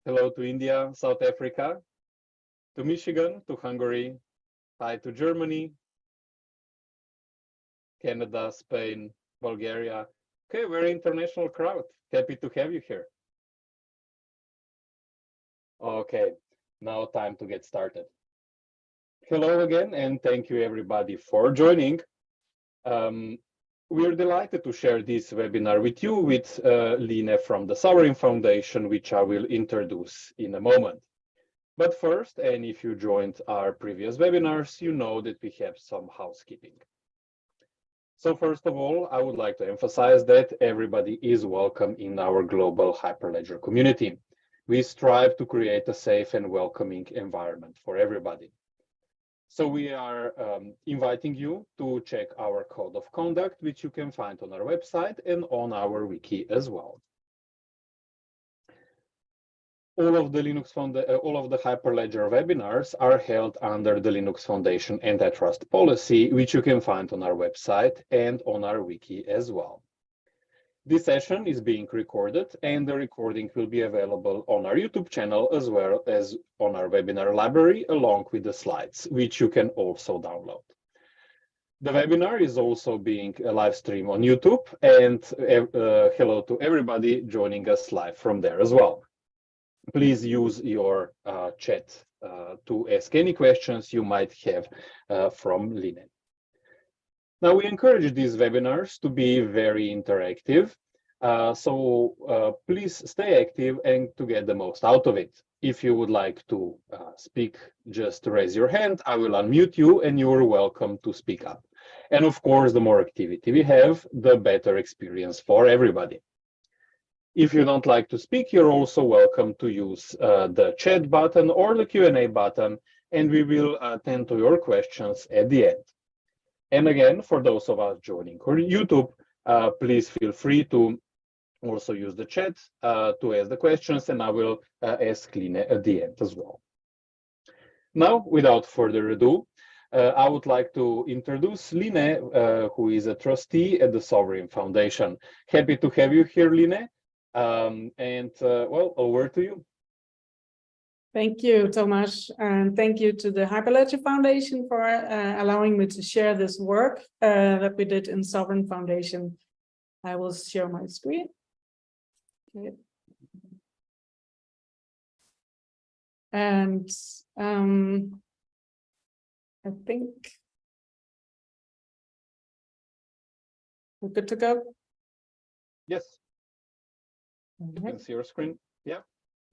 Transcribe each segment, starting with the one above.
Hello to India, South Africa, to Michigan, to Hungary, hi to Germany, Canada, Spain, Bulgaria. Okay, very international crowd. Happy to have you here. Okay, now time to get started. Hello again, and thank you everybody for joining. We're delighted to share this webinar with you with Line from the Sovrin Foundation, which I will introduce in a moment. But first, and if you joined our previous webinars, you know that we have some housekeeping. So first of all, I would like to emphasize that everybody is welcome in our global Hyperledger community. We strive to create a safe and welcoming environment for everybody. So we are inviting you to check our code of conduct, which you can find on our website and on our wiki as well. All of the Hyperledger webinars are held under the Linux Foundation antitrust policy, which you can find on our website and on our wiki as well. This session is being recorded, and the recording will be available on our YouTube channel as well as on our webinar library, along with the slides, which you can also download. The webinar is also being live streamed on YouTube, and hello to everybody joining us live from there as well. Please use your chat to ask any questions you might have from Line. Now, we encourage these webinars to be very interactive, so please stay active and to get the most out of it. If you would like to speak, just raise your hand. I will unmute you and you are welcome to speak up. And of course, the more activity we have, the better experience for everybody. If you don't like to speak, you're also welcome to use the chat button or the Q&A button, and we will attend to your questions at the end. And again, for those of us joining on YouTube, please feel free to also use the chat to ask the questions, and I will ask Line at the end as well. Now, without further ado, I would like to introduce Line, who is a trustee at the Sovrin Foundation. Happy to have you here, Line. Well, over to you. Thank you, Tomas, and thank you to the Hyperledger Foundation for allowing me to share this work that we did in Sovrin Foundation. I will share my screen. Okay. And I think we're good to go. Yes. Okay. You can see your screen. Yeah.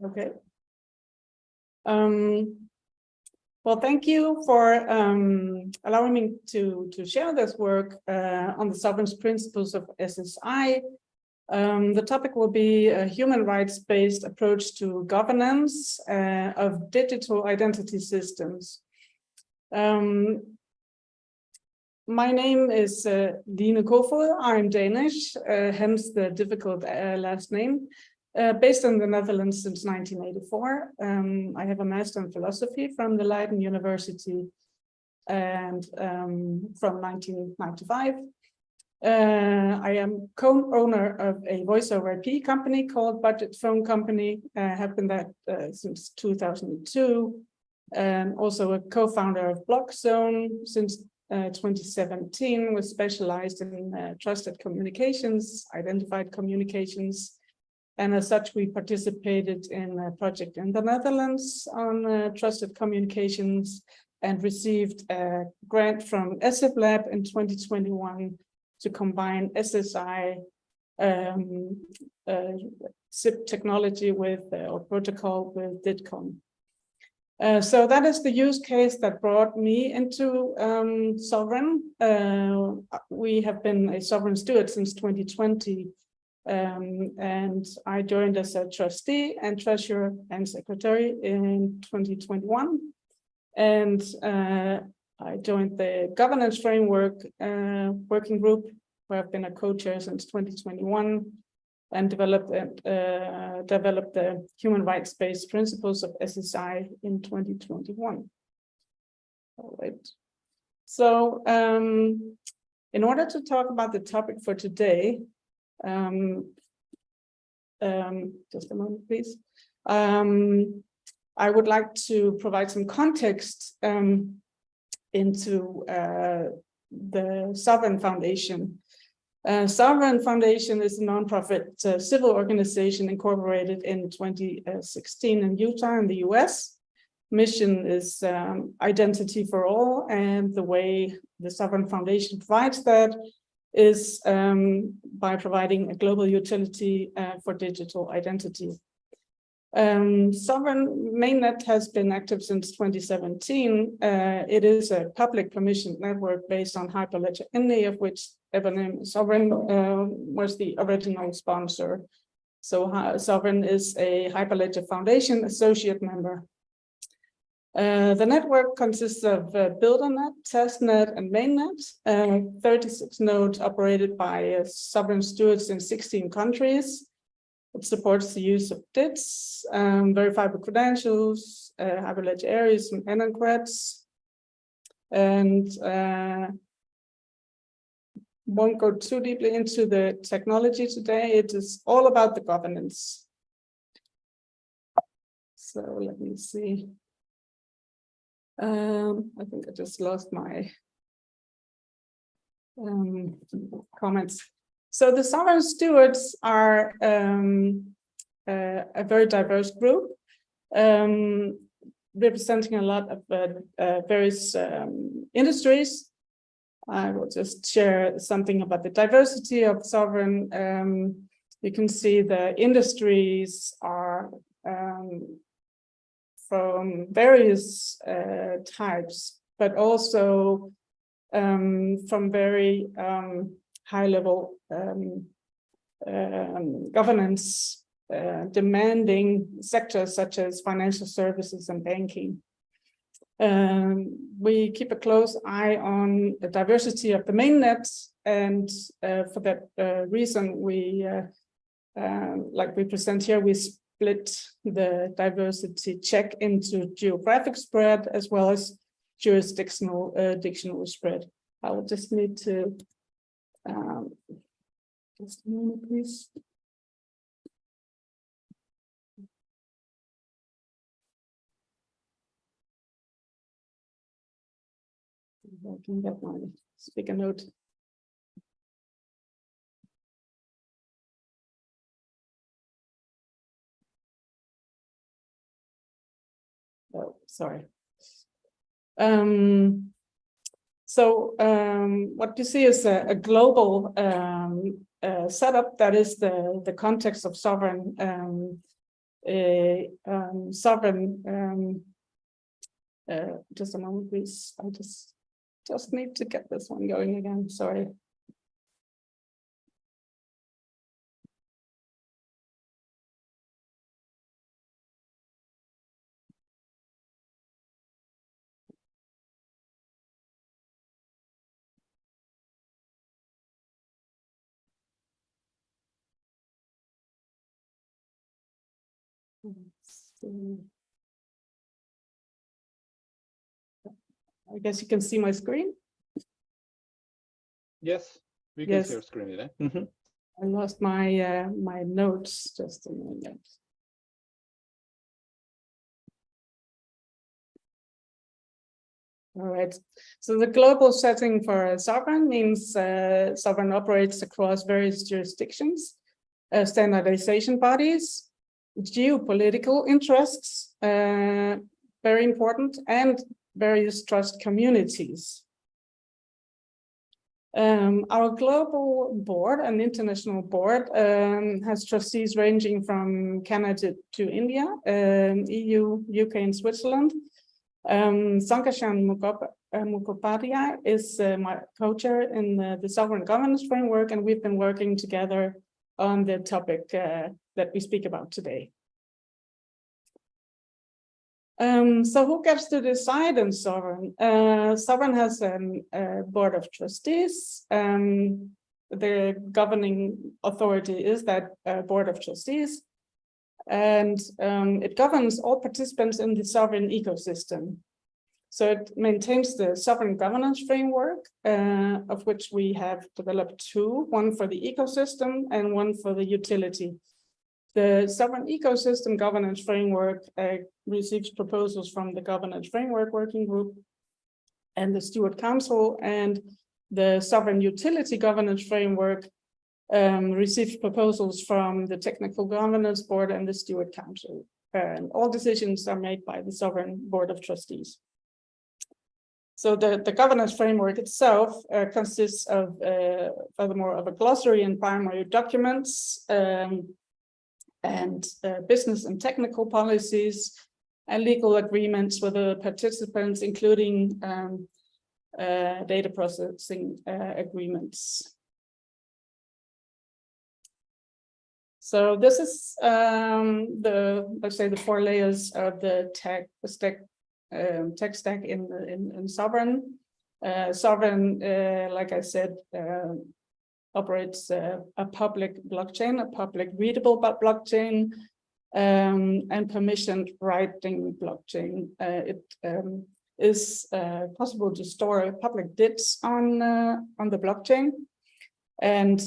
Okay. Well, thank you for allowing me to share this work on the Sovrins Principles of SSI. The topic will be a human rights-based approach to governance of digital identity systems. My name is Line Kofoed. I'm Danish, hence the difficult last name. Based in the Netherlands since 1984. I have a master in philosophy from the Leiden University and from 1995. I am co-owner of a voice over IP company called Budget Phone Company. Have been that since 2002. And also a co-founder of BlockZone since 2017, was specialized in trusted communications, identified communications. And as such, we participated in a project in the Netherlands on trusted communications and received a grant from SF Lab in 2021 to combine SSI SIP technology with or protocol with DITCOM. So that is the use case that brought me into Sovrin. We have been a Sovrin steward since 2020. And I joined as a trustee and treasurer and secretary in 2021. And I joined the governance framework working group, where I've been a co-chair since 2021 and developed the human rights-based principles of SSI in 2021. All right. So in order to talk about the topic for today, just a moment, please. I would like to provide some context into the Sovrin Foundation. Sovrin Foundation is a nonprofit civil organization incorporated in 2016 in Utah in the US. Mission is identity for all, and the way the Sovrin Foundation provides that is by providing a global utility for digital identity. Sovrin MainNet has been active since 2017. It is a public permissioned network based on Hyperledger Indy, of which Sovrin was the original sponsor. So Sovrin is a Hyperledger Foundation Associate Member. The network consists of BuilderNet, TestNet, and MainNet, 36 nodes operated by Sovrin stewards in 16 countries. It supports the use of DITs, verifiable credentials, Hyperledger areas, and encrypts. And won't go too deeply into the technology today. It is all about the governance. So let me see. I think I just lost my comments. So the Sovrin stewards are a very diverse group, representing a lot of various industries. I will just share something about the diversity of Sovrin. You can see the industries are from various types, but also from very high-level governance demanding sectors such as financial services and banking. We keep a close eye on the diversity of the mainnet, and for that reason, we, like we present here, we split the diversity check into geographic spread as well as jurisdictional dictionary spread. I will just need to just a moment, please. I can get my speaker note. Oh, sorry. What you see is a global setup that is the context of Sovrin. Sovrin. Just a moment, please. I just need to get this one going again. Sorry. I guess you can see my screen. Yes, we can see your screen today. I lost my my notes just a minute. All right. So the global setting for Sovrin means Sovrin operates across various jurisdictions, standardization bodies, geopolitical interests, very important, and various trust communities. Our global board and international board has trustees ranging from Canada to India, EU, UK, and Switzerland. Sankashan Mukhopadhyay is my co-chair in the Sovrin Governance Framework, and we've been working together on the topic that we speak about today. So who gets to decide in Sovrin? Sovrin has a board of trustees. The governing authority is that board of trustees, and it governs all participants in the Sovrin ecosystem. So it maintains the Sovrin governance framework, of which we have developed two, one for the ecosystem and one for the utility. The Sovrin Ecosystem Governance Framework receives proposals from the Governance Framework Working Group and the Steward Council, and the Sovrin Utility Governance Framework receives proposals from the Technical Governance Board and the Steward Council. And all decisions are made by the Sovrin Board of Trustees. So the governance framework itself consists of, furthermore, of a glossary and primary documents, and business and technical policies, and legal agreements with the participants, including data processing agreements. So this is let's say the 4 layers of the tech stack in Sovrin. Sovrin, like I said, operates a public blockchain, a public readable blockchain, and permissioned writing blockchain. It is possible to store public DLTs on the blockchain, and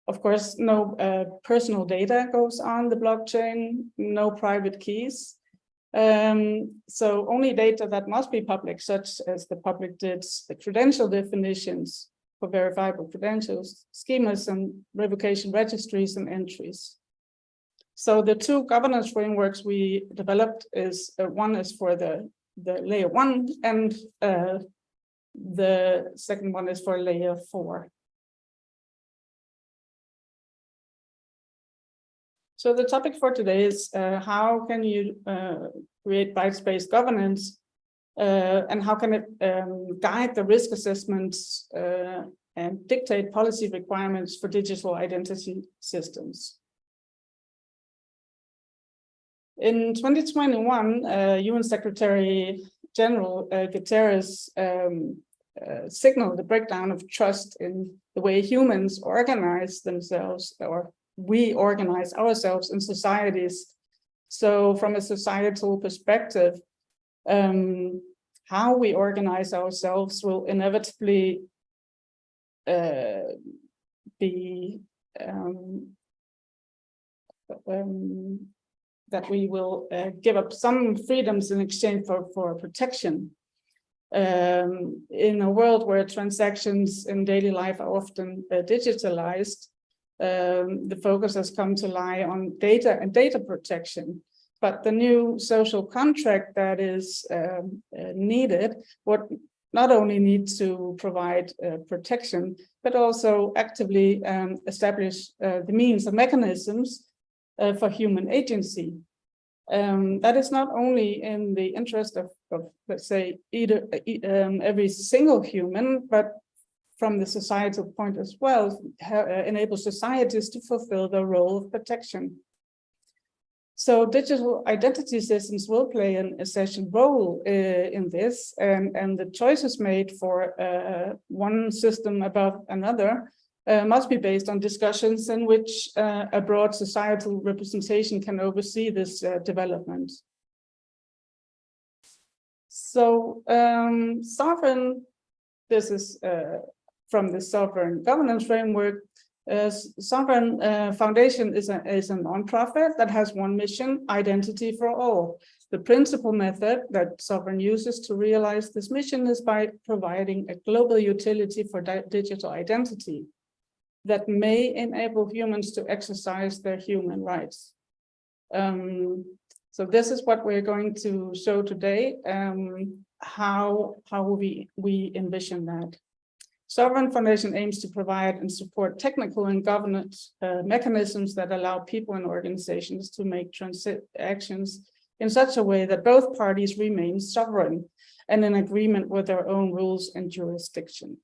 of course, no personal data goes on the blockchain, no private keys. So only data that must be public, such as the public DLTs, the credential definitions for verifiable credentials, schemas and revocation registries and entries. So the 2 governance frameworks we developed is one is for the layer 1, and the second one is for layer 4. So the topic for today is how can you create rights-based governance, and how can it guide the risk assessments and dictate policy requirements for digital identity systems. In 2021, UN Secretary General Guterres signaled the breakdown of trust in the way humans organize themselves, or we organize ourselves in societies. So from a societal perspective, how we organize ourselves will inevitably be that we will give up some freedoms in exchange for protection. In a world where transactions in daily life are often digitalized, the focus has come to lie on data and data protection. But the new social contract that is needed would not only need to provide protection, but also actively establish the means and mechanisms for human agency. That is not only in the interest of let's say, every single human, but from the societal point as well, enable societies to fulfill their role of protection. So digital identity systems will play an essential role in this, and the choices made for one system above another must be based on discussions in which a broad societal representation can oversee this development. So Sovrin, this is from the Sovrin Governance Framework. Sovrin Foundation is a non-profit that has one mission: identity for all. The principal method that Sovrin uses to realize this mission is by providing a global utility for digital identity that may enable humans to exercise their human rights. So this is what we're going to show today, how we envision that. Sovrin Foundation aims to provide and support technical and governance mechanisms that allow people and organizations to make transactions in such a way that both parties remain sovereign and in agreement with their own rules and jurisdiction.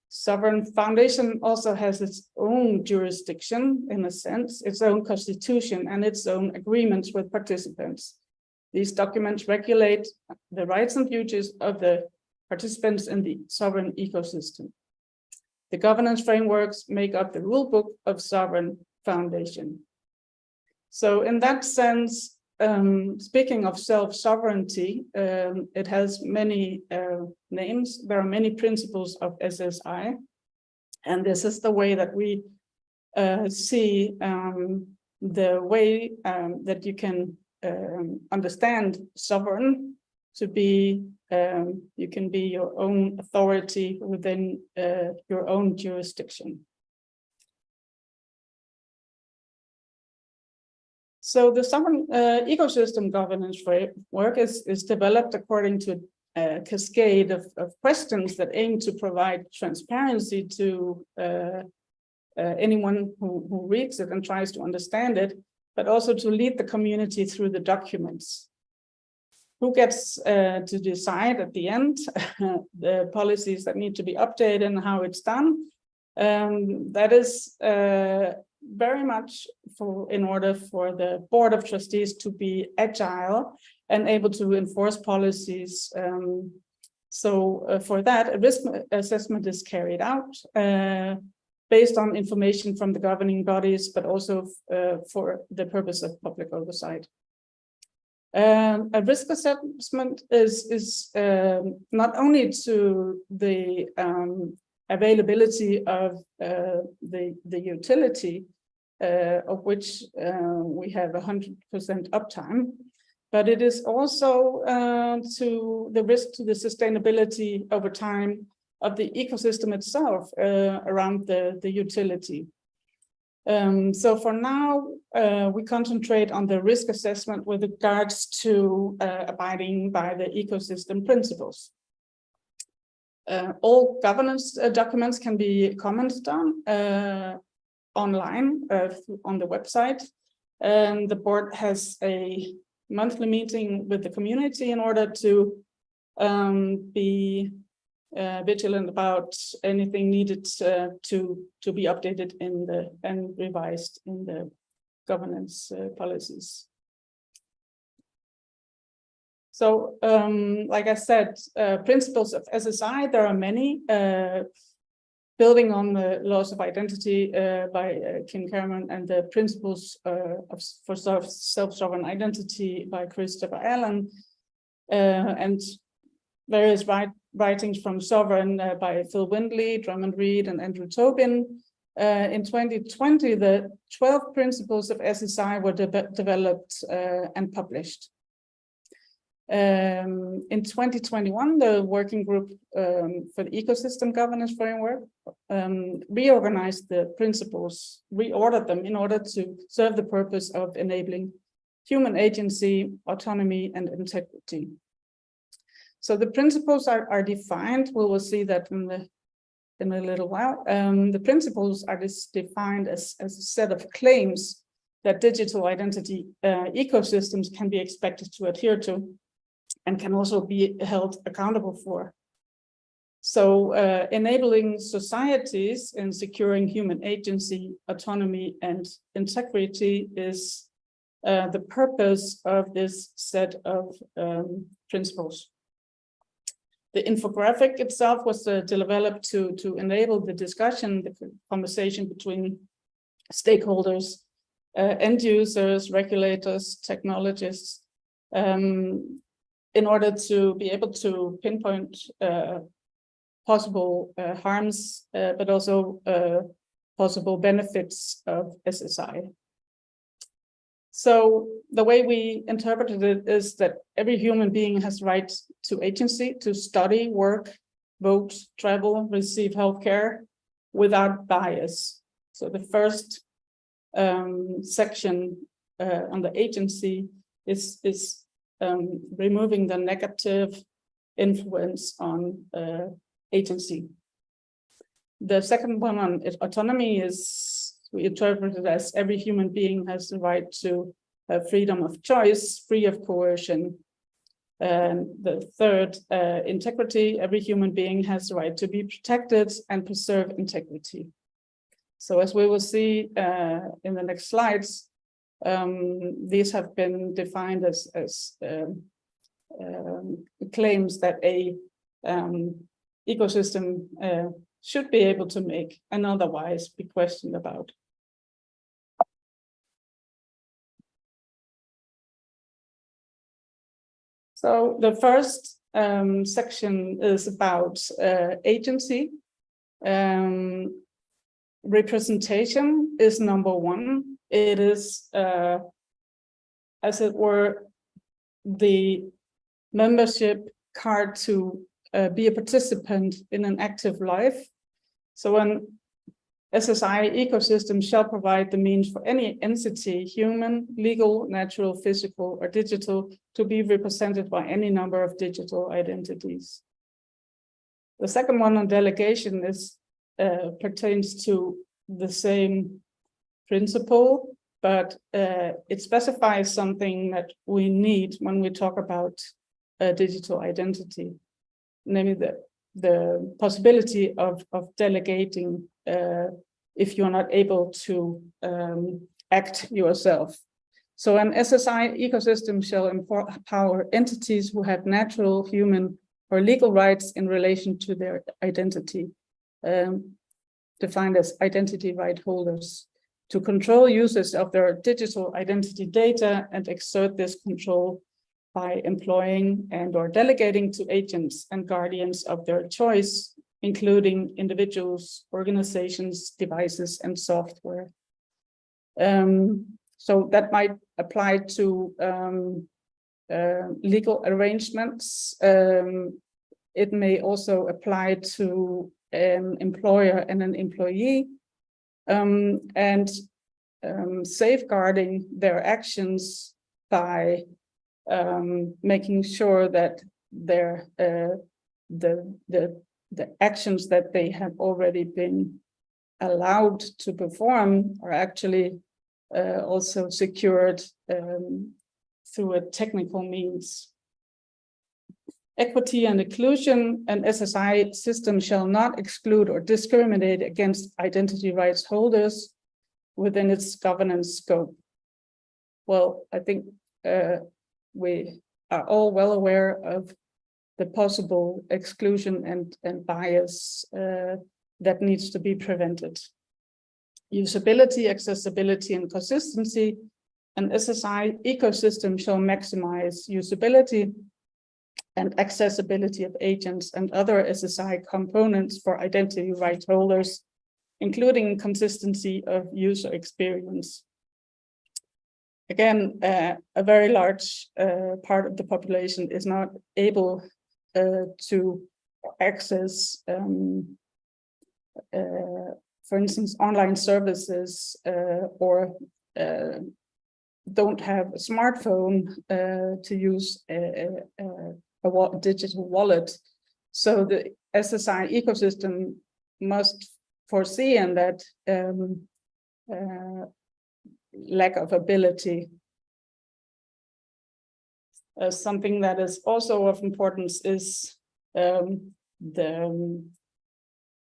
Sovrin Foundation also has its own jurisdiction, in a sense, its own constitution and its own agreements with participants. These documents regulate the rights and duties of the participants in the Sovrin ecosystem. The governance frameworks make up the rulebook of Sovrin Foundation. So in that sense, speaking of self-sovereignty, it has many names. There are many principles of SSI, and this is the way that we see the way that you can understand sovereign to be, you can be your own authority within your own jurisdiction. So the Sovereign ecosystem governance framework is developed according to a cascade of questions that aim to provide transparency to anyone who reads it and tries to understand it, but also to lead the community through the documents. Who gets to decide at the end the policies that need to be updated and how it's done? That is very much in order for the Board of Trustees to be agile and able to enforce policies. For that, a risk assessment is carried out based on information from the governing bodies, but also for the purpose of public oversight. A risk assessment is not only to the availability of the utility, of which we have 100% uptime, but it is also to the risk to the sustainability over time of the ecosystem itself around the utility. So for now, we concentrate on the risk assessment with regards to abiding by the ecosystem principles. All governance documents can be commented on online on the website, and the board has a monthly meeting with the community in order to be vigilant about anything needed to be updated in and revised in the governance policies. So, like I said, principles of SSI, there are many. Building on the laws of identity by Kim Cameron and the principles for self-sovereign identity by Christopher Allen, and various writings from Sovereign by Phil Windley, Drummond Reed, and Andrew Tobin. In 2020, the 12 principles of SSI were developed and published. In 2021, the working group for the ecosystem governance framework reorganized the principles, reordered them in order to serve the purpose of enabling human agency, autonomy, and integrity. So the principles are defined. We will see that in a little while. The principles are defined as a set of claims that digital identity ecosystems can be expected to adhere to, and can also be held accountable for. So enabling societies in securing human agency, autonomy, and integrity is the purpose of this set of principles. The infographic itself was developed to enable the discussion, the conversation between stakeholders, end users, regulators, technologists, in order to be able to pinpoint possible harms, but also possible benefits of SSI. So the way we interpreted it is that every human being has rights to agency, to study, work, vote, travel, receive healthcare without bias. So the first section on the agency is removing the negative influence on agency. The second one on autonomy is, we interpret it as every human being has the right to freedom of choice, free of coercion. And the third, integrity, every human being has the right to be protected and preserve integrity. So as we will see in the next slides, these have been defined as claims that a ecosystem should be able to make and otherwise be questioned about. So the first section is about agency. representation is number one. It is, as it were, the membership card to be a participant in an active life. So an SSI ecosystem shall provide the means for any entity, human, legal, natural, physical, or digital, to be represented by any number of digital identities. The second one on delegation is pertains to the same principle, but it specifies something that we need when we talk about digital identity, namely the possibility of delegating if you're not able to act yourself. So an SSI ecosystem shall empower entities who have natural, human, or legal rights in relation to their identity, defined as identity right holders, to control users of their digital identity data and exert this control by employing and or delegating to agents and guardians of their choice, including individuals, organizations, devices, and software. So that might apply to legal arrangements. It may also apply to an employer and an employee, and safeguarding their actions by making sure that their the actions that they have already been allowed to perform are actually also secured through a technical means. Equity and inclusion. An SSI system shall not exclude or discriminate against identity rights holders within its governance scope. Well, I think we are all well aware of the possible exclusion and bias that needs to be prevented. Usability, accessibility, and consistency. An SSI ecosystem shall maximize usability and accessibility of agents and other SSI components for identity right holders, including consistency of user experience. Again, a very large part of the population is not able to access, for instance, online services or don't have a smartphone to use a digital wallet. So the SSI ecosystem must foresee in that lack of ability. Something that is also of importance is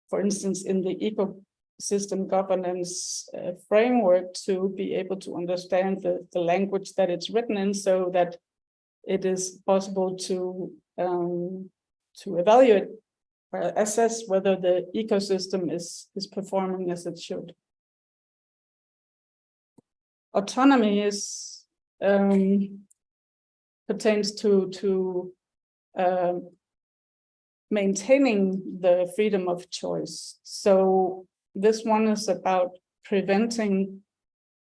for instance, in the ecosystem governance framework, to be able to understand the language that it's written in, so that it is possible to evaluate or assess whether the ecosystem is performing as it should. Autonomy is pertains to maintaining the freedom of choice. So this one is about preventing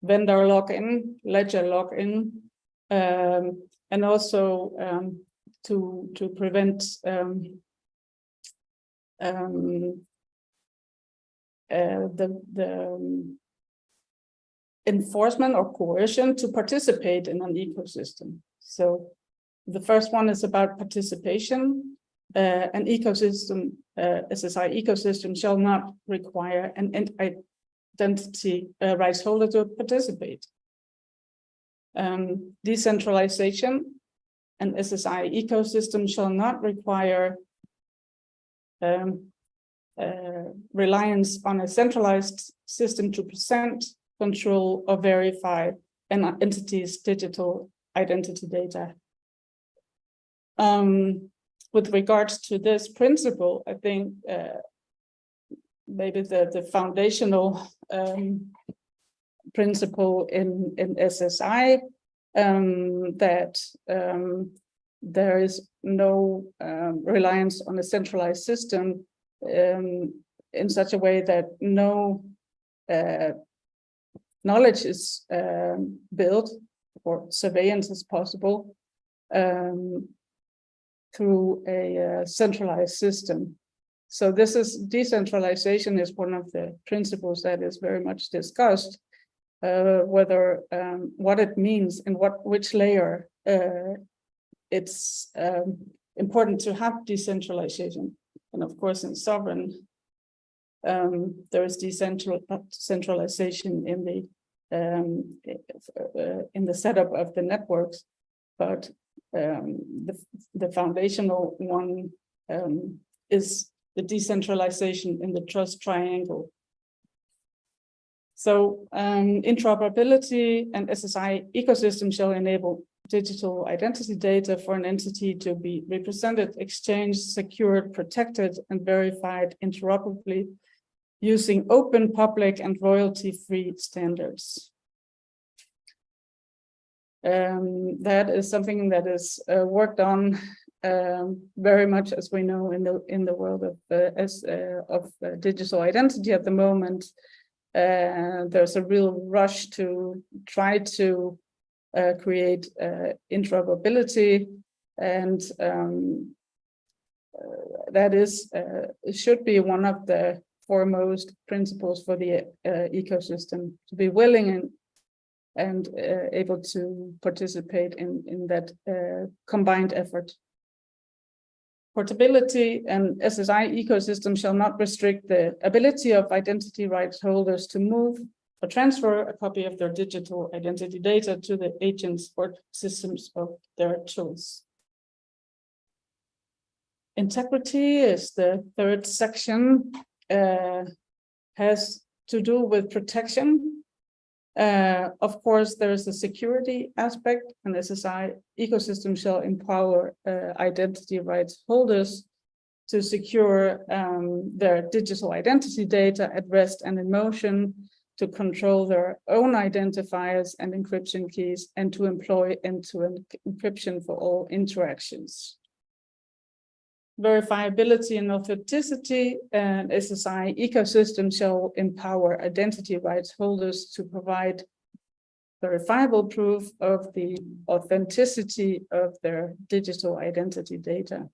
vendor login, ledger login, and also to prevent the enforcement or coercion to participate in an ecosystem. So the first one is about participation. An ecosystem, SSI ecosystem, shall not require an identity rights holder to participate. Decentralization. An SSI ecosystem shall not require reliance on a centralized system to present, control, or verify an entity's digital identity data. With regards to this principle, I think maybe the foundational principle in SSI that there is no reliance on a centralized system in such a way that no knowledge is built, or surveillance is possible, through a centralized system. So decentralization is one of the principles that is very much discussed, whether what it means and which layer it's important to have decentralization. And of course, in Sovrin, there is decentralization in the setup of the networks, but the foundational one is the decentralization in the trust triangle. So interoperability and SSI ecosystem shall enable digital identity data for an entity to be represented, exchanged, secured, protected, and verified interoperably using open, public, and royalty-free standards. That is something that is worked on very much, as we know, in the world of digital identity at the moment. There's a real rush to try to create interoperability, and that should be one of the foremost principles for the ecosystem, to be willing and able to participate in that combined effort. Portability and SSI ecosystem shall not restrict the ability of identity rights holders to move or transfer a copy of their digital identity data to the agents or systems of their choice. Integrity is the third section, has to do with protection. Of course, there is a security aspect, and SSI ecosystem shall empower identity rights holders to secure their digital identity data at rest and in motion, to control their own identifiers and encryption keys, and to employ end-to-end encryption for all interactions. Verifiability and authenticity, and SSI ecosystem shall empower identity rights holders to provide verifiable proof of the authenticity of their digital identity data.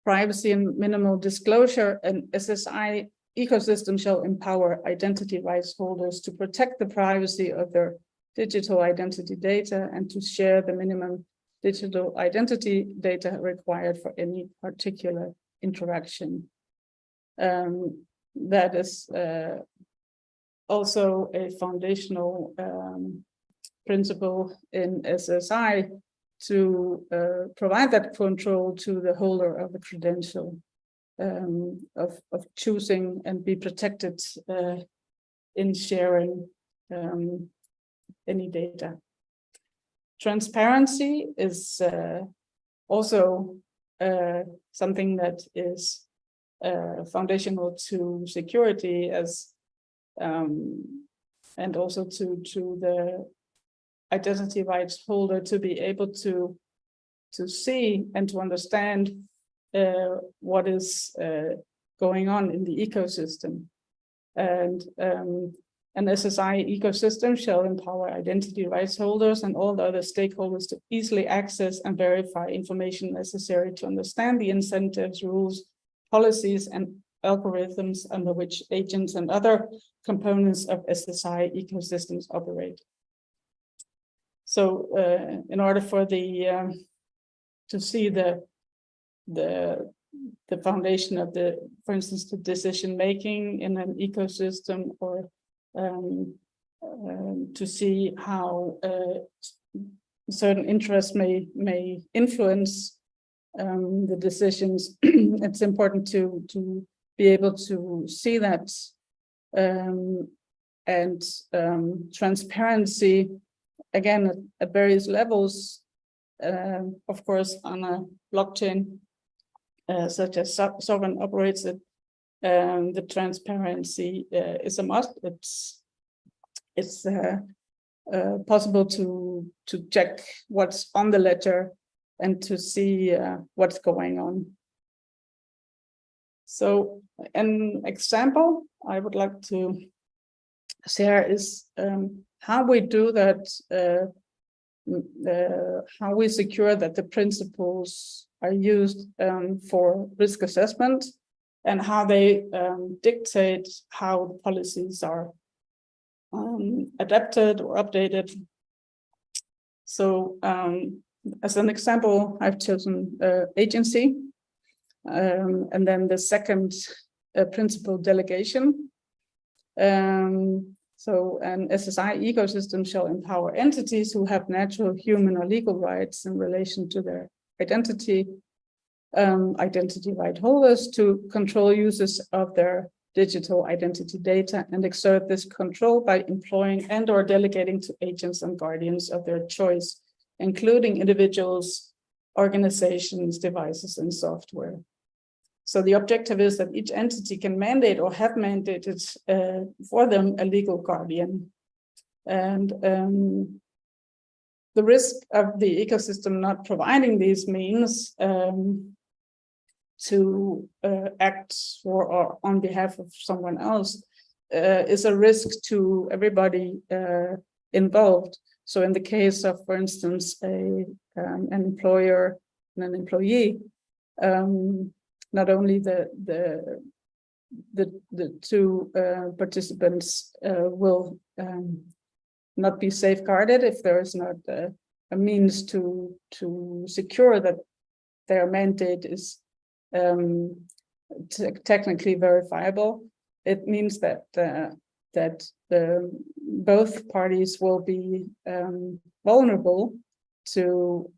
Privacy and minimal disclosure, and SSI ecosystem shall empower identity rights holders to protect the privacy of their digital identity data and to share the minimum digital identity data required for any particular interaction. That is also a foundational principle in SSI, to provide that control to the holder of the credential, of choosing and be protected in sharing any data. Transparency is also something that is foundational to security, as and also to the identity rights holder to be able to see and to understand what is going on in the ecosystem. And an SSI ecosystem shall empower identity rights holders and all the other stakeholders to easily access and verify information necessary to understand the incentives, rules, policies, and algorithms under which agents and other components of SSI ecosystems operate. So in order for the to see the foundation of for instance, the decision making in an ecosystem, or to see how certain interests may influence the decisions, it's important to be able to see that, and transparency, again, at various levels, of course, on a blockchain such as Sovrin operates it. The transparency is a must. It's possible to check what's on the ledger and to see what's going on. So an example I would like to share is how we do that, how we secure that the principles are used for risk assessment, and how they dictate how the policies are adapted or updated. So as an example, I've chosen agency, and then the second principle, delegation. So an SSI ecosystem shall empower entities who have natural, human, or legal rights in relation to their identity right holders to control uses of their digital identity data and exert this control by employing and or delegating to agents and guardians of their choice, including individuals, organizations, devices, and software. So the objective is that each entity can mandate or have mandated for them a legal guardian. And the risk of the ecosystem not providing these means to act for or on behalf of someone else is a risk to everybody involved. So in the case of, for instance, an employer and an employee, not only the two participants will not be safeguarded if there is not a means to secure that their mandate is technically verifiable. It means that both parties will be vulnerable to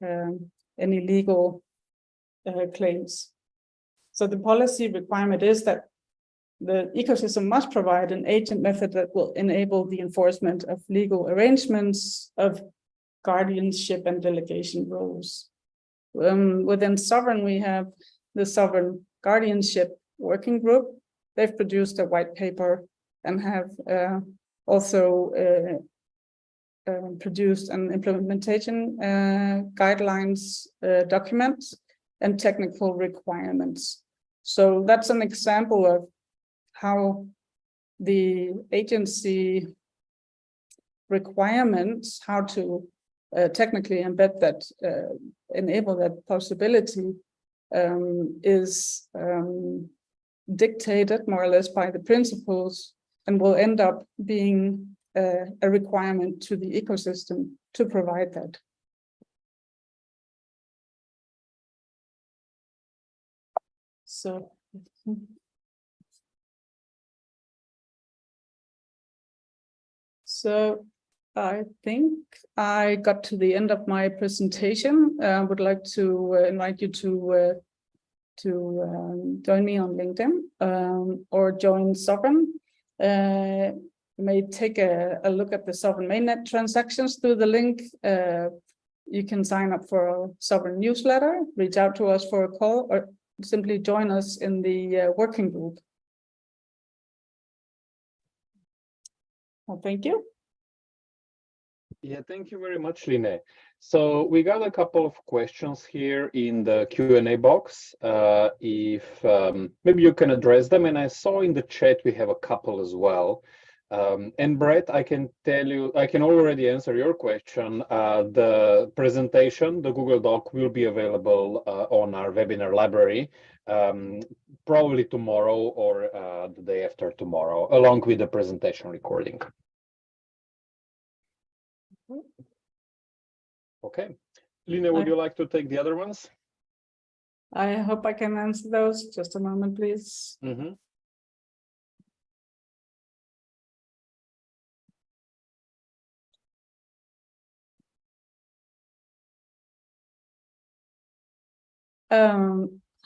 any legal claims. So the policy requirement is that the ecosystem must provide an agent method that will enable the enforcement of legal arrangements of guardianship and delegation roles. Within Sovrin, we have the Sovrin Guardianship Working Group. They've produced a white paper and have also produced an implementation guidelines document and technical requirements. So that's an example of how the agency requirements, how to technically embed that, enable that possibility, is dictated more or less by the principles and will end up being a requirement to the ecosystem to provide that. So I think I got to the end of my presentation. I would like to invite you to join me on LinkedIn or join Sovrin. You may take a look at the Sovrin MainNet transactions through the link. You can sign up for a Sovrin newsletter, reach out to us for a call, or simply join us in the working group. Well, thank you. Yeah, thank you very much, Line. So we got a couple of questions here in the Q&A box. If maybe you can address them, and I saw in the chat we have a couple as well. And Brett, I can tell you, I can already answer your question. The presentation, the Google Doc, will be available on our webinar library, probably tomorrow or the day after tomorrow, along with the presentation recording. Okay. Line, would you like to take the other ones? I hope I can answer those. Just a moment, please. Mm-hmm.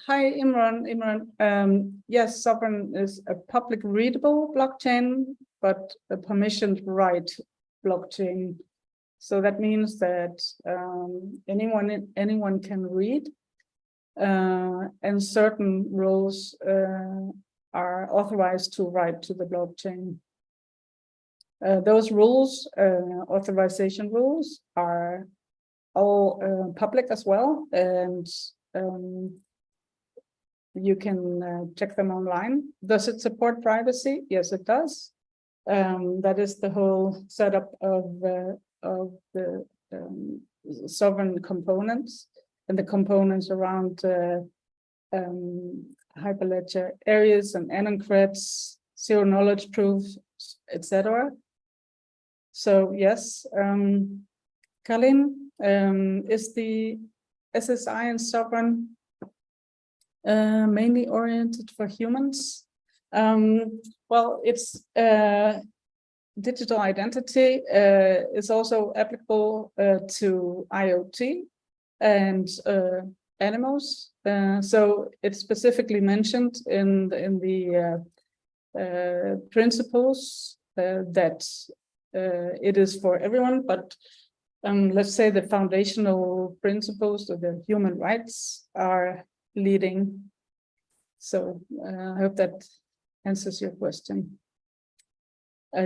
Hi, Imran. Yes, Sovrin is a public readable blockchain, but a permissioned write blockchain. So that means that anyone can read, and certain rules are authorized to write to the blockchain. Those rules, authorization rules, are all public as well, and You can check them online. Does it support privacy? Yes, it does. That is the whole setup of the Sovrin components and the components around Hyperledger areas and encrypts, zero knowledge proofs, etc. So yes, Kalin, is the SSI and Sovrin mainly oriented for humans? Well, it's digital identity is also applicable to IoT and animals. So it's specifically mentioned in the principles that it is for everyone, but let's say the foundational principles of the human rights are leading. So I hope that answers your question.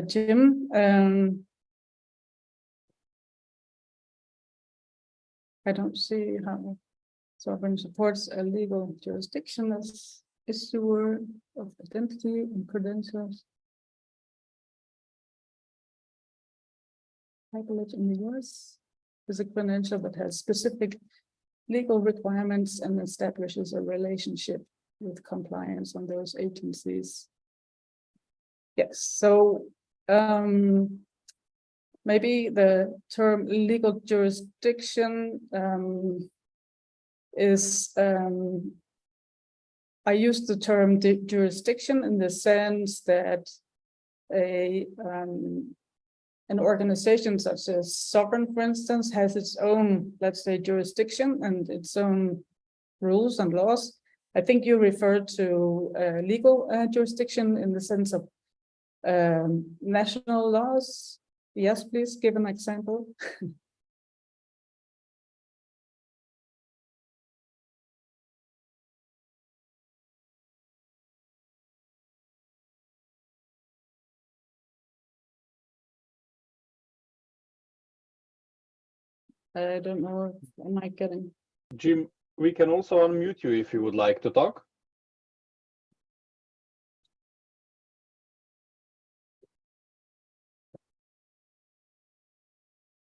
Jim, I don't see how Sovrin supports a legal jurisdiction as issuer of identity and credentials. Hyperledger in the US is a credential that has specific legal requirements and establishes a relationship with compliance on those agencies. Yes, so maybe the term legal jurisdiction is, I use the term jurisdiction in the sense that an organization such as Sovrin, for instance, has its own, let's say, jurisdiction and its own rules and laws. I think you referred to legal jurisdiction in the sense of national laws. Yes, please give an example. I don't know if am I getting. Jim, we can also unmute you if you would like to talk.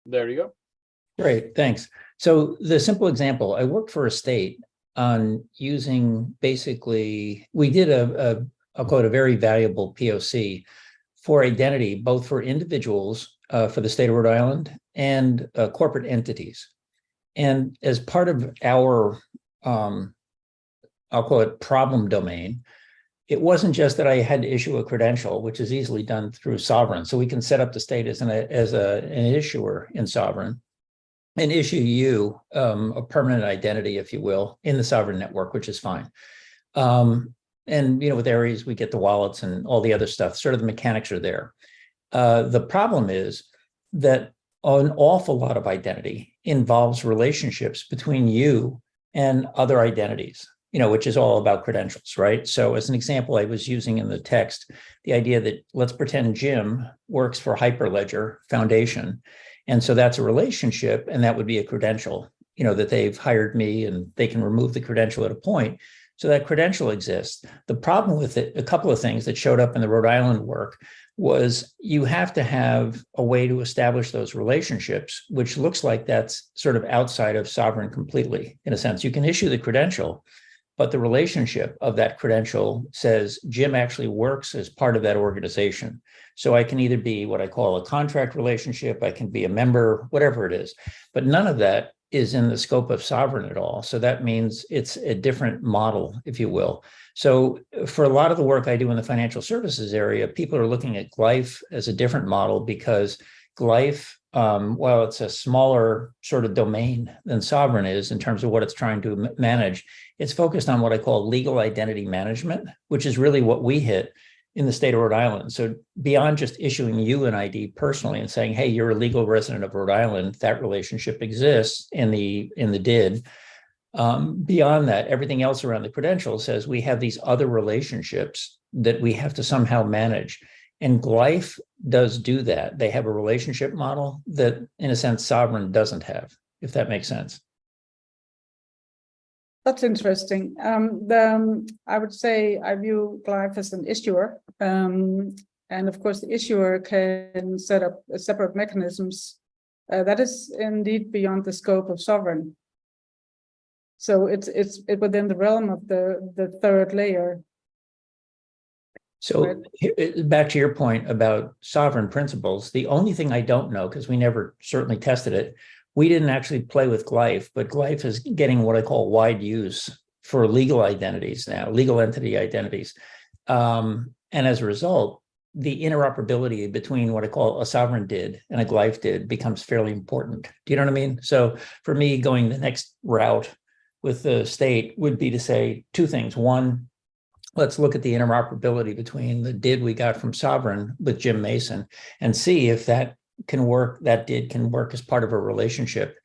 There you go. Great, thanks. So the simple example, I worked for a state on using basically, we did I'll call it a very valuable POC for identity, both for individuals for the state of Rhode Island and corporate entities. And as part of our, I'll call it problem domain, it wasn't just that I had to issue a credential, which is easily done through Sovrin. So we can set up the state as an issuer in Sovrin and issue you a permanent identity, if you will, in the Sovrin network, which is fine. And with Aries, we get the wallets and all the other stuff. Sort of the mechanics are there. The problem is that an awful lot of identity involves relationships between you and other identities, which is all about credentials, right? So as an example, I was using in the text, the idea that let's pretend Jim works for Hyperledger Foundation. And so that's a relationship, and that would be a credential, that they've hired me and they can remove the credential at a point. So that credential exists. The problem with it, a couple of things that showed up in the Rhode Island work was you have to have a way to establish those relationships, which looks like that's sort of outside of Sovrin completely, in a sense. You can issue the credential, but the relationship of that credential says Jim actually works as part of that organization. So I can either be what I call a contract relationship, I can be a member, whatever it is, but none of that is in the scope of Sovrin at all. So that means it's a different model, if you will. So for a lot of the work I do in the financial services area, people are looking at Glyph as a different model because Glyph, while it's a smaller sort of domain than Sovrin is in terms of what it's trying to manage, it's focused on what I call legal identity management, which is really what we hit in the state of Rhode Island. So beyond just issuing you an ID personally and saying, hey, you're a legal resident of Rhode Island, that relationship exists in the DID. Beyond that, everything else around the credential says we have these other relationships that we have to somehow manage. And Glyph does do that. They have a relationship model that, in a sense, Sovrin doesn't have, if that makes sense. That's interesting. I would say I view Glyph as an issuer. And of course, the issuer can set up separate mechanisms. That is indeed beyond the scope of Sovrin. So it's within the realm of the third layer. So back to your point about Sovrin principles, the only thing I don't know, because we never certainly tested it, we didn't actually play with Glyph, but Glyph is getting what I call wide use for legal identities now, legal entity identities. And as a result, the interoperability between what I call a Sovrin DID and a Glyph DID becomes fairly important. Do you know what I mean? So for me, going the next route with the state would be to say two things. One, let's look at the interoperability between the DID we got from Sovrin with Jim Mason and see if that can work, that DID can work as part of a relationship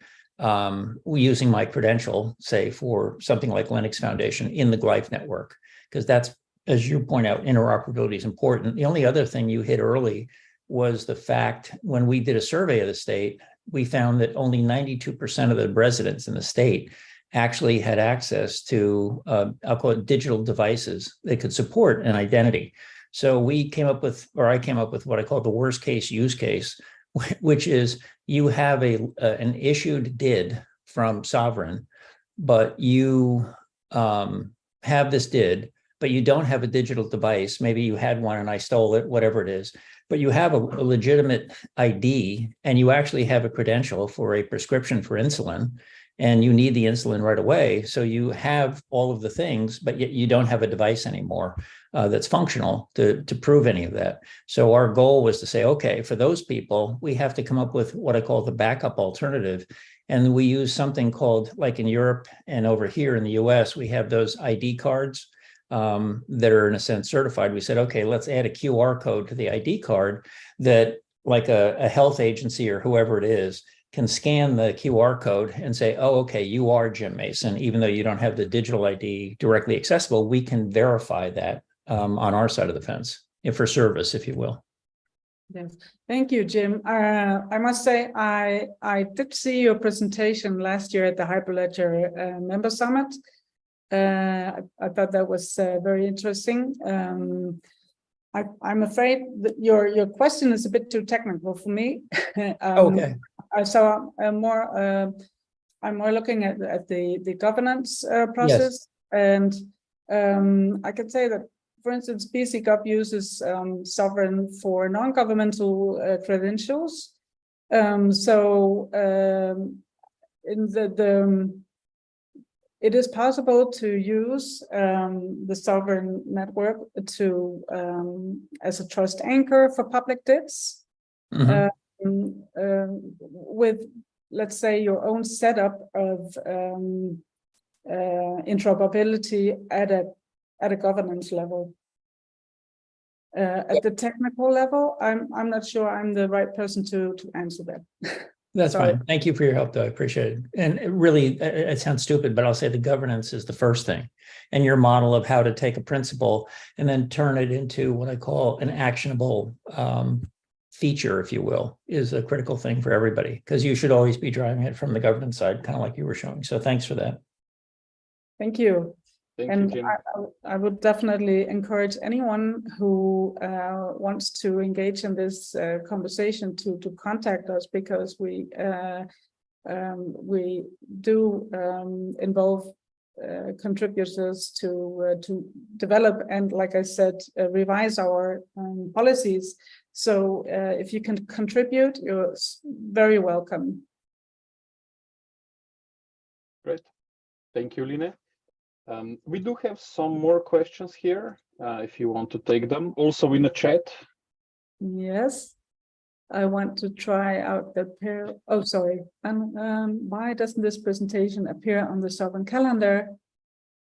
using my credential, say, for something like Linux Foundation in the Glyph network, because that's, as you point out, interoperability is important. The only other thing you hit early was the fact when we did a survey of the state, we found that only 92% of the residents in the state actually had access to, I'll call it digital devices that could support an identity. So we came up with, or I came up with what I call the worst case use case, which is you have an issued DID from Sovrin, but you have this DID, but you don't have a digital device. Maybe you had one and I stole it, whatever it is, but you have a legitimate ID and you actually have a credential for a prescription for insulin and you need the insulin right away. So you have all of the things, but yet you don't have a device anymore that's functional to prove any of that. So our goal was to say, okay, for those people, we have to come up with what I call the backup alternative. And we use something called, like in Europe and over here in the US, we have those ID cards that are in a sense certified. We said, okay, let's add a QR code to the ID card that like a health agency or whoever it is can scan the QR code and say, oh, okay, you are Jim Mason. Even though you don't have the digital ID directly accessible, we can verify that on our side of the fence, for service, if you will. Yes, thank you, Jim. I must say, I did see your presentation last year at the Hyperledger Member Summit. I thought that was very interesting. I'm afraid that your question is a bit too technical for me. Okay. So I'm more looking at the governance process, yes. And I can say that, for instance, BC-Gov uses Sovrin for non-governmental credentials. It is possible to use the Sovrin network to as a trust anchor for public DIDs. Mm-hmm. With, let's say, your own setup of interoperability at a governance level. At the technical level, I'm not sure I'm the right person to answer that. That's fine. Thank you for your help, though. I appreciate it. And it sounds stupid, but I'll say the governance is the first thing. And your model of how to take a principle and then turn it into what I call an actionable feature, if you will, is a critical thing for everybody, because you should always be driving it from the governance side, kind of like you were showing. So thanks for that. Thank you. Thank you, Jim. I would definitely encourage anyone who wants to engage in this conversation to contact us, because we do involve contributors to develop and, like I said, revise our policies. So if you can contribute, you're very welcome. Great. Thank you, Line. We do have some more questions here, if you want to take them, also in the chat. Yes, I want to try out the pair. Oh, sorry. Why doesn't this presentation appear on the Sovrin calendar?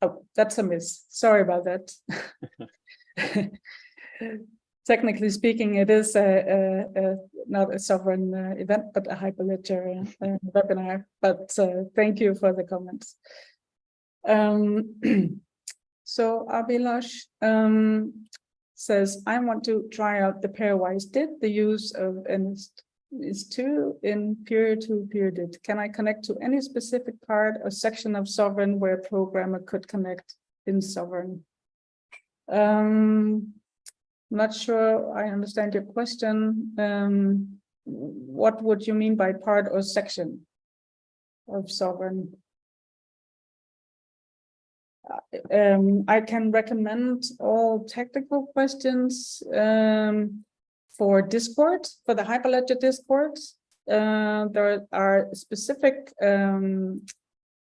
Oh, that's a miss. Sorry about that. Technically speaking, it is not a Sovrin event, but a Hyperledger webinar. But thank you for the comments. So Abhilash says, I want to try out the pairwise DID, the use of is 2 in peer-to-peer DID. Can I connect to any specific part or section of Sovrin where a programmer could connect in Sovrin? Not sure I understand your question. What would you mean by part or section of Sovrin? I can recommend all technical questions for Discord, for the Hyperledger Discord. There are specific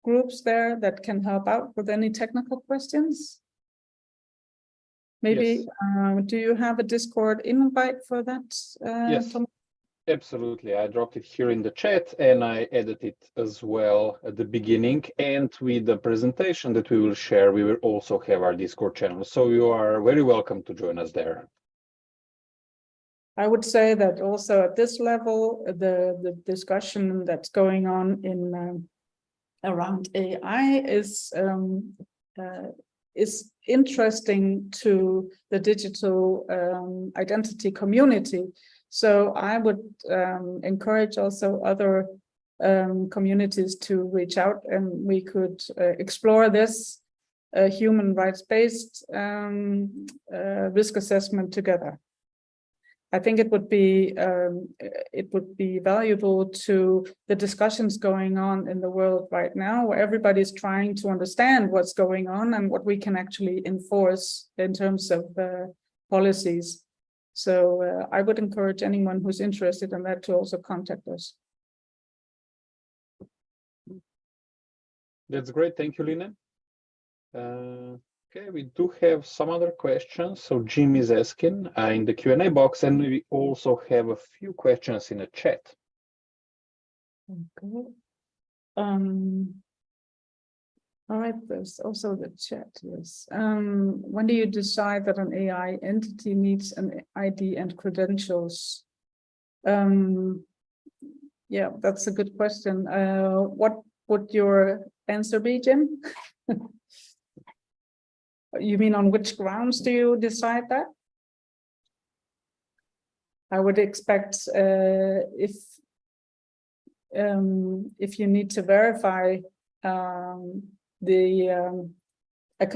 groups there that can help out with any technical questions. Maybe, Yes. Do you have a Discord invite for that? Yes, Thomas? absolutely. I dropped it here in the chat and I added it as well at the beginning. And with the presentation that we will share, we will also have our Discord channel. So you are very welcome to join us there. I would say that also at this level, the discussion that's going on in around AI is interesting to the digital identity community. So I would encourage also other communities to reach out, and we could explore this human rights-based risk assessment together. I think it would be valuable to the discussions going on in the world right now, where everybody's trying to understand what's going on and what we can actually enforce in terms of policies. So I would encourage anyone who's interested in that to also contact us. That's great. Thank you, Line. Okay, we do have some other questions. So Jim is asking in the Q&A box, and we also have a few questions in the chat. Okay. All right, there's also the chat, yes. When do you decide that an AI entity needs an ID and credentials? Yeah, that's a good question. What would your answer be, Jim? You mean on which grounds do you decide that? I would expect if you need to verify a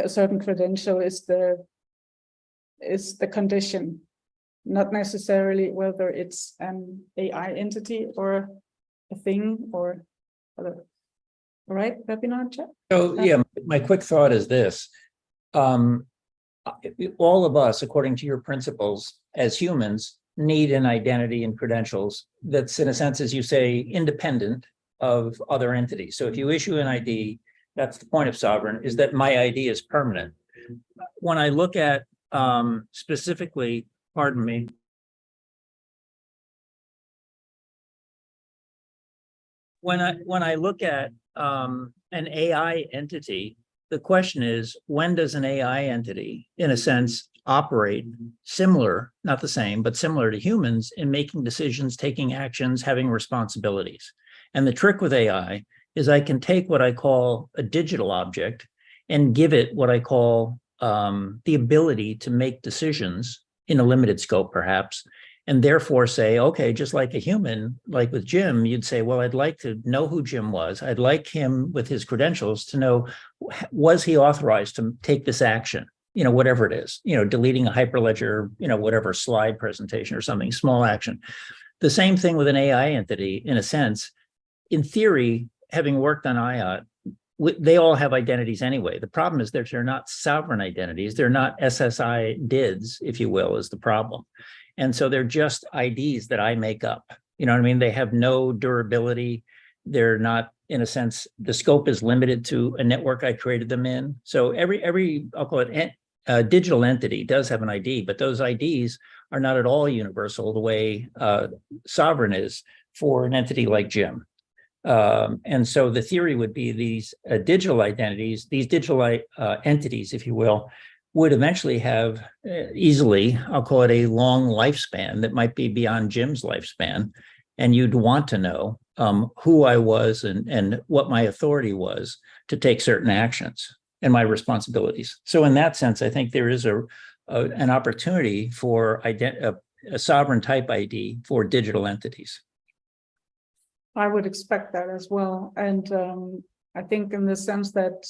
certain credential is the condition, not necessarily whether it's an AI entity or a thing or other. All right, webinar chat. So yeah, my quick thought is this. All of us, according to your principles, as humans, need an identity and credentials that's, in a sense, as you say, independent of other entities. So if you issue an ID, that's the point of Sovrin, is that my ID is permanent. When I look at specifically, pardon me, when I look at an AI entity, the question is, when does an AI entity, in a sense, operate similar, not the same, but similar to humans in making decisions, taking actions, having responsibilities? And the trick with AI is I can take what I call a digital object and give it what I call the ability to make decisions in a limited scope, perhaps, and therefore say, okay, just like a human, like with Jim, you'd say, well, I'd like to know who Jim was. I'd like him with his credentials to know, was he authorized to take this action? You know, whatever it is, you know, deleting a Hyperledger, you know, whatever slide presentation or something, small action. The same thing with an AI entity, in a sense. In theory, having worked on IOT, they all have identities anyway. The problem is that they're not sovereign identities. They're not SSI DIDs, if you will, is the problem. And so they're just IDs that I make up. You know what I mean? They have no durability. They're not, in a sense, the scope is limited to a network I created them in. So every I'll call it digital entity does have an ID, but those IDs are not at all universal the way Sovrin is for an entity like Jim. And so the theory would be these digital identities, these digital entities, if you will, would eventually have easily, I'll call it a long lifespan that might be beyond Jim's lifespan. And you'd want to know who I was and what my authority was to take certain actions and my responsibilities. So in that sense, I think there is an opportunity for a sovereign type ID for digital entities. I would expect that as well. And I think in the sense that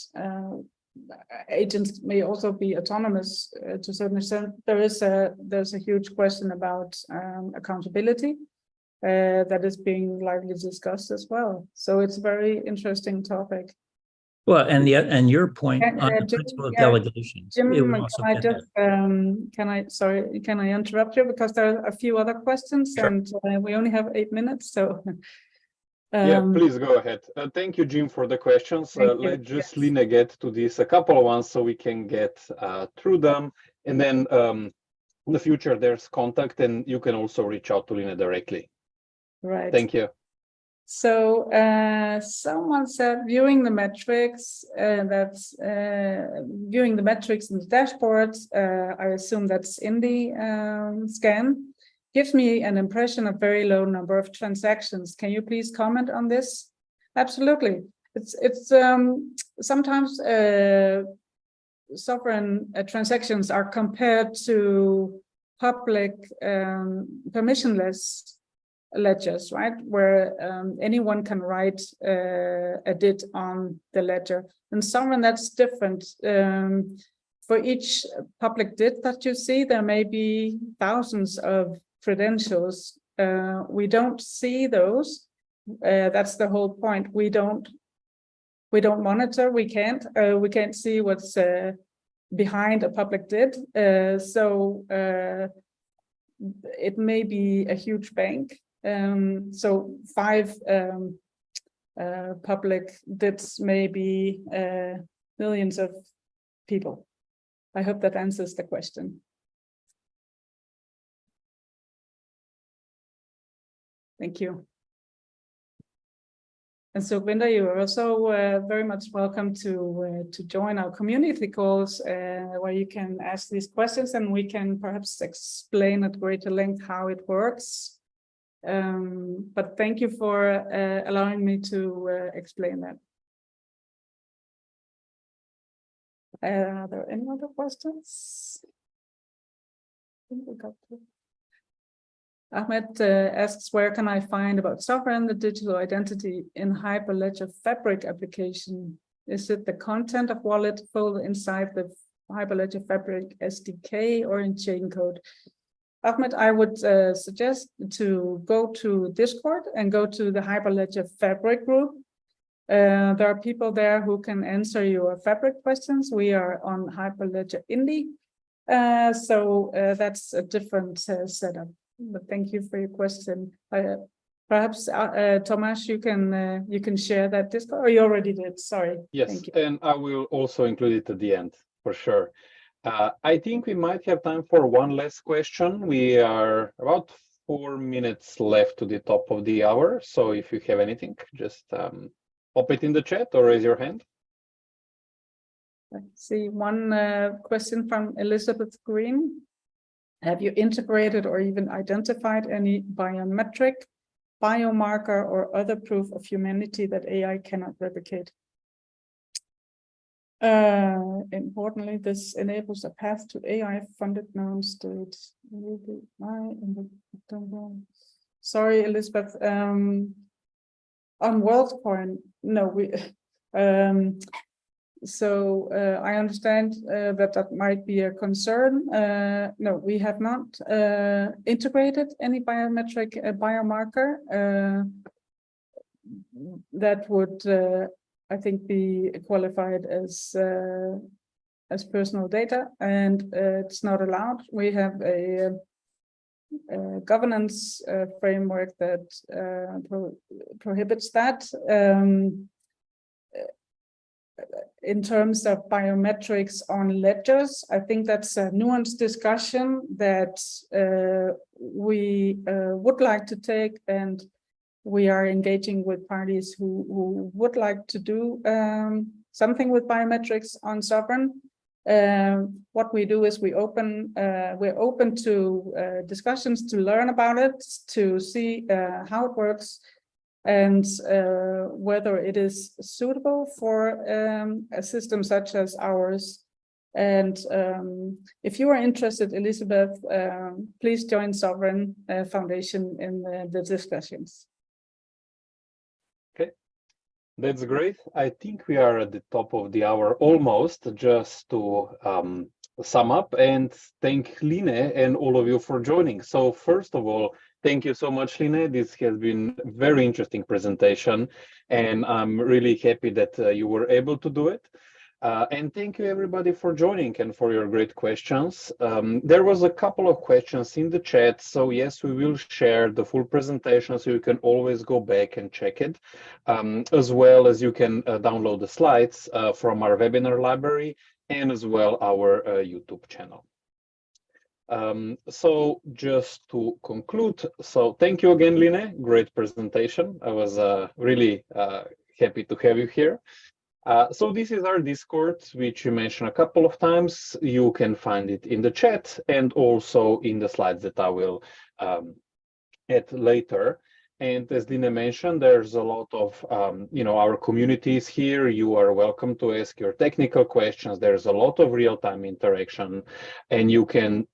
agents may also be autonomous to a certain extent, there's a huge question about accountability that is being lively discussed as well. So it's a very interesting topic. Well, and your point on the Jim, principle of yeah, delegations. Jim, it will also can I get just can I interrupt you, because there are a few other questions. Sure. And we only have 8 minutes, so yeah, please go ahead. Thank you, Jim, for the questions. Let's just Line get to these a couple of ones so we can get through them. And then in the future, there's contact, and you can also reach out to Line directly. Right. Thank you. So someone said viewing the metrics, that's viewing the metrics in the dashboards, I assume that's in the scan, gives me an impression of very low number of transactions. Can you please comment on this? Absolutely. It's sometimes sovereign transactions are compared to public permissionless ledgers, right, where anyone can write a DID on the ledger. And sovereign, that's different. For each public DID that you see, there may be thousands of credentials. We don't see those. That's the whole point. We don't monitor. We can't see what's behind a public DID. So it may be a huge bank. So 5 public DIDs may be millions of people. I hope that answers the question. Thank you. And so, Vinda, you are also very much welcome to join our community calls where you can ask these questions, and we can perhaps explain at greater length how it works. But thank you for allowing me to explain that. Are there any other questions? I think we got to. Ahmed asks, where can I find about Sovrin, the digital identity in Hyperledger Fabric application? Is it the content of wallet folder inside the Hyperledger Fabric SDK or in chain code? Ahmed, I would suggest to go to Discord and go to the Hyperledger Fabric group. There are people there who can answer your Fabric questions. We are on Hyperledger Indy, so that's a different setup. But thank you for your question. Perhaps Tomasz, you can share that Discord, or you already did. Sorry. Yes, thank you. And I will also include it at the end for sure. I think we might have time for one last question. We are about 4 minutes left to the top of the hour. So if you have anything, just pop it in the chat or raise your hand. Let's see, one question from Elizabeth Green. Have you integrated or even identified any biometric, biomarker, or other proof of humanity that AI cannot replicate? Importantly, this enables a path to AI-funded non-state. Sorry, Elizabeth. On WorldCoin, no, we. So I understand that might be a concern. No, we have not integrated any biometric biomarker that would, I think, be qualified as personal data, and it's not allowed. We have a governance framework that prohibits that. In terms of biometrics on ledgers, I think that's a nuanced discussion that we would like to take, and we are engaging with parties who would like to do something with biometrics on Sovrin. What we do is we're open to discussions to learn about it, to see how it works, and whether it is suitable for a system such as ours. And if you are interested, Elizabeth, please join Sovrin Foundation in the discussions. That's great. I think we are at the top of the hour almost. Just to sum up and thank Line and all of you for joining. So first of all, thank you so much, Line. This has been a very interesting presentation, and I'm really happy that you were able to do it. And thank you everybody for joining and for your great questions. There was a couple of questions in the chat, so yes, we will share the full presentation, so you can always go back and check it, as well as you can download the slides from our webinar library and as well our YouTube channel. So just to conclude, so thank you again, Line, great presentation. I was really happy to have you here. So this is our Discord, which you mentioned a couple of times. You can find it in the chat and also in the slides that I will add later. And as Dina mentioned, there's a lot of, our communities here. You are welcome to ask your technical questions. There's a lot of real-time interaction, and you can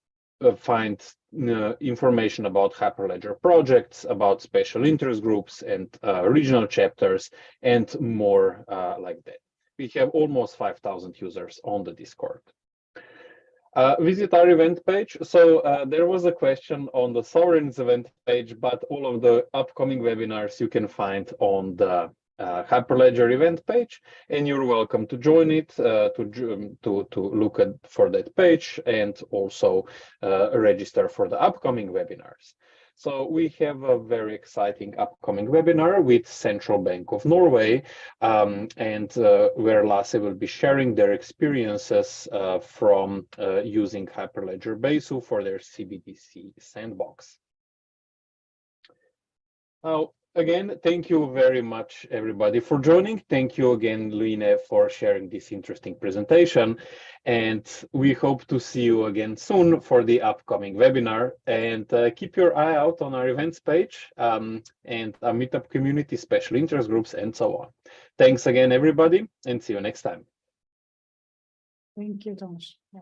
find information about Hyperledger projects, about special interest groups and regional chapters, and more like that. We have almost 5,000 users on the Discord. Visit our event page. So there was a question on the Sovrins event page, but all of the upcoming webinars you can find on the Hyperledger event page, and you're welcome to join it, to look for that page and also register for the upcoming webinars. So we have a very exciting upcoming webinar with Central Bank of Norway, and where Lasse will be sharing their experiences from using Hyperledger Besu for their CBDC sandbox. Now, again, thank you very much, everybody, for joining. Thank you again, Line, for sharing this interesting presentation. And we hope to see you again soon for the upcoming webinar. And keep your eye out on our events page and our meetup community, special interest groups, and so on. Thanks again, everybody, and see you next time. Thank you, Tomasz. Yeah.